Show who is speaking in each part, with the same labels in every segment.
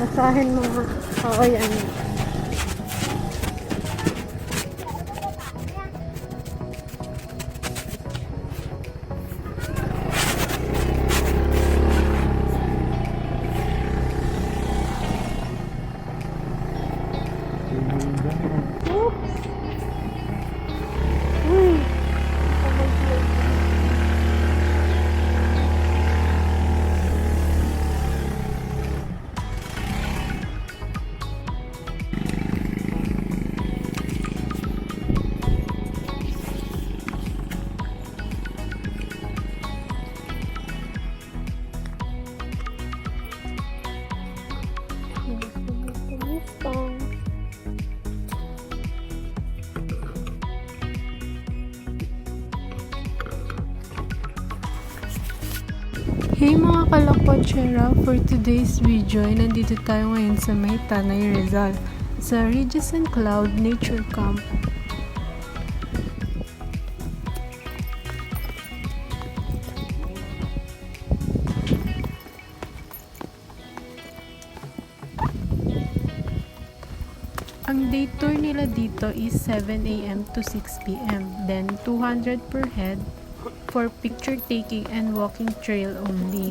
Speaker 1: Basahin mo nga. Oo, yan. Oops! Uy! Hey mga kalakwatsera, for today's video ay nandito tayo ngayon sa may Tanay, Rizal sa Ridges and Cloud Nature Camp. Ang day tour nila dito is 7 a.m. to 6 p.m. Then 200 per head for picture taking and walking trail only.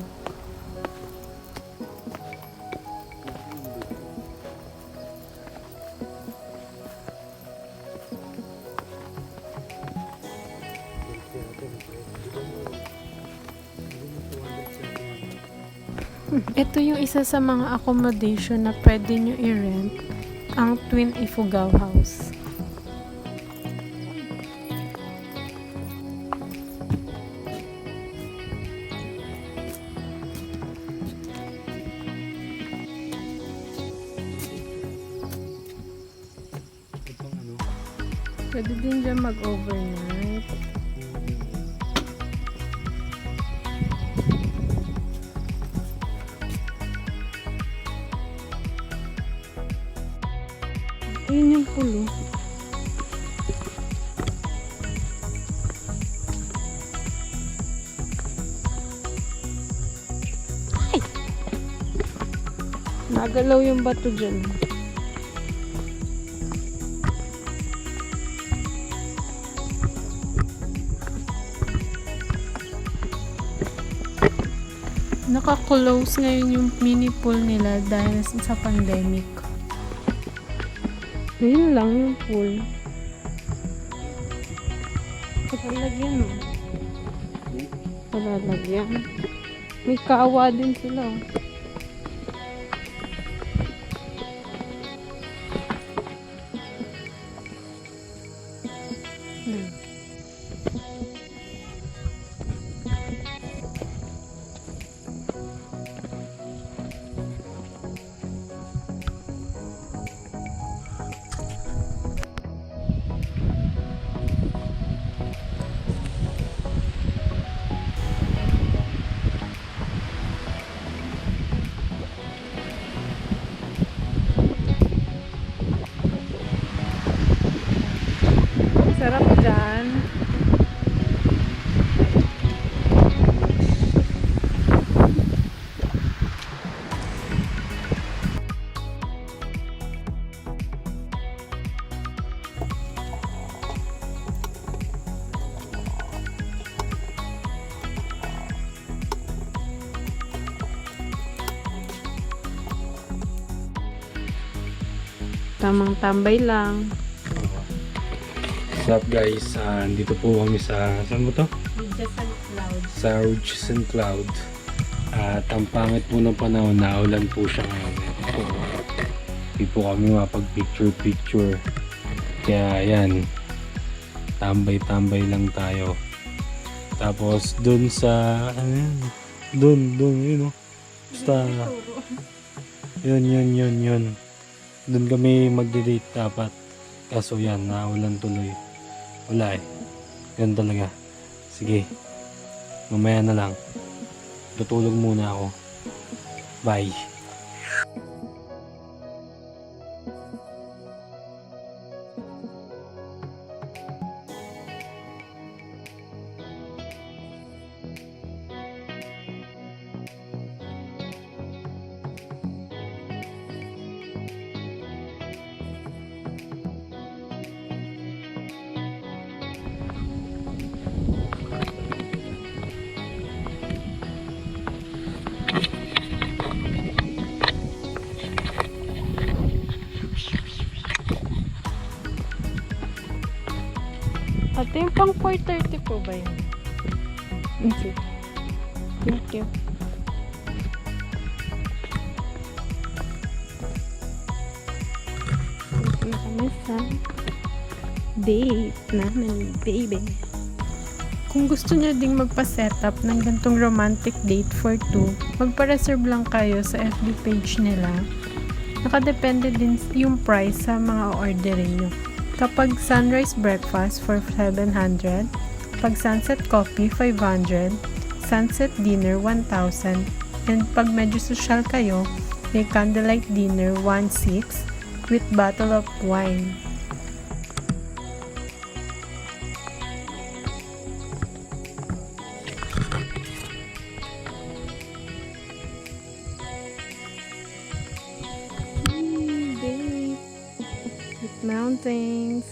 Speaker 1: Ito yung isa sa mga accommodation na pwede nyo i-rent, ang Twin Ifugao House. Pwede din dyan mag-overnight. Ayun yung pulo. Ay! Nagalaw yung bato dyan. Naka-close ngayon yung mini pool nila dahil sa pandemic. Ngayon lang yung pool. Palalagyan mo. Palalagyan. May kaawa din sila. Sarap dyan. Tamang tambay lang.
Speaker 2: What's up guys? Dito po kami sa, saan mo to?
Speaker 1: Ridges and Cloud.
Speaker 2: Sa Ridges and Cloud. At ang pangit po ng panahon, naulan po siya ngayon. So, hindi po kami mapag-picture. Kaya yan, tambay-tambay lang tayo. Tapos dun sa, ano yan? Dun, yun o. Basta, yun. Dun kami magde-date dapat. Kaso yan, naulan tuloy. Wala eh. Yan talaga. Sige. Mamaya na lang. Tutulog muna ako. Bye.
Speaker 1: Ito yung pang 4:30 po ba yun? Okay. Thank you. Ito na kami sa date namin, baby. Kung gusto nyo ding magpa-setup ng gantong romantic date for two, magpa-reserve lang kayo sa FB page nila. Nakadepende din yung price sa mga orderin nyo. Kapag sunrise breakfast for 700, pag sunset coffee 500, sunset dinner 1,000, and pag medyo social kayo, may candlelight dinner 1,600 with bottle of wine. Babe. With mountains.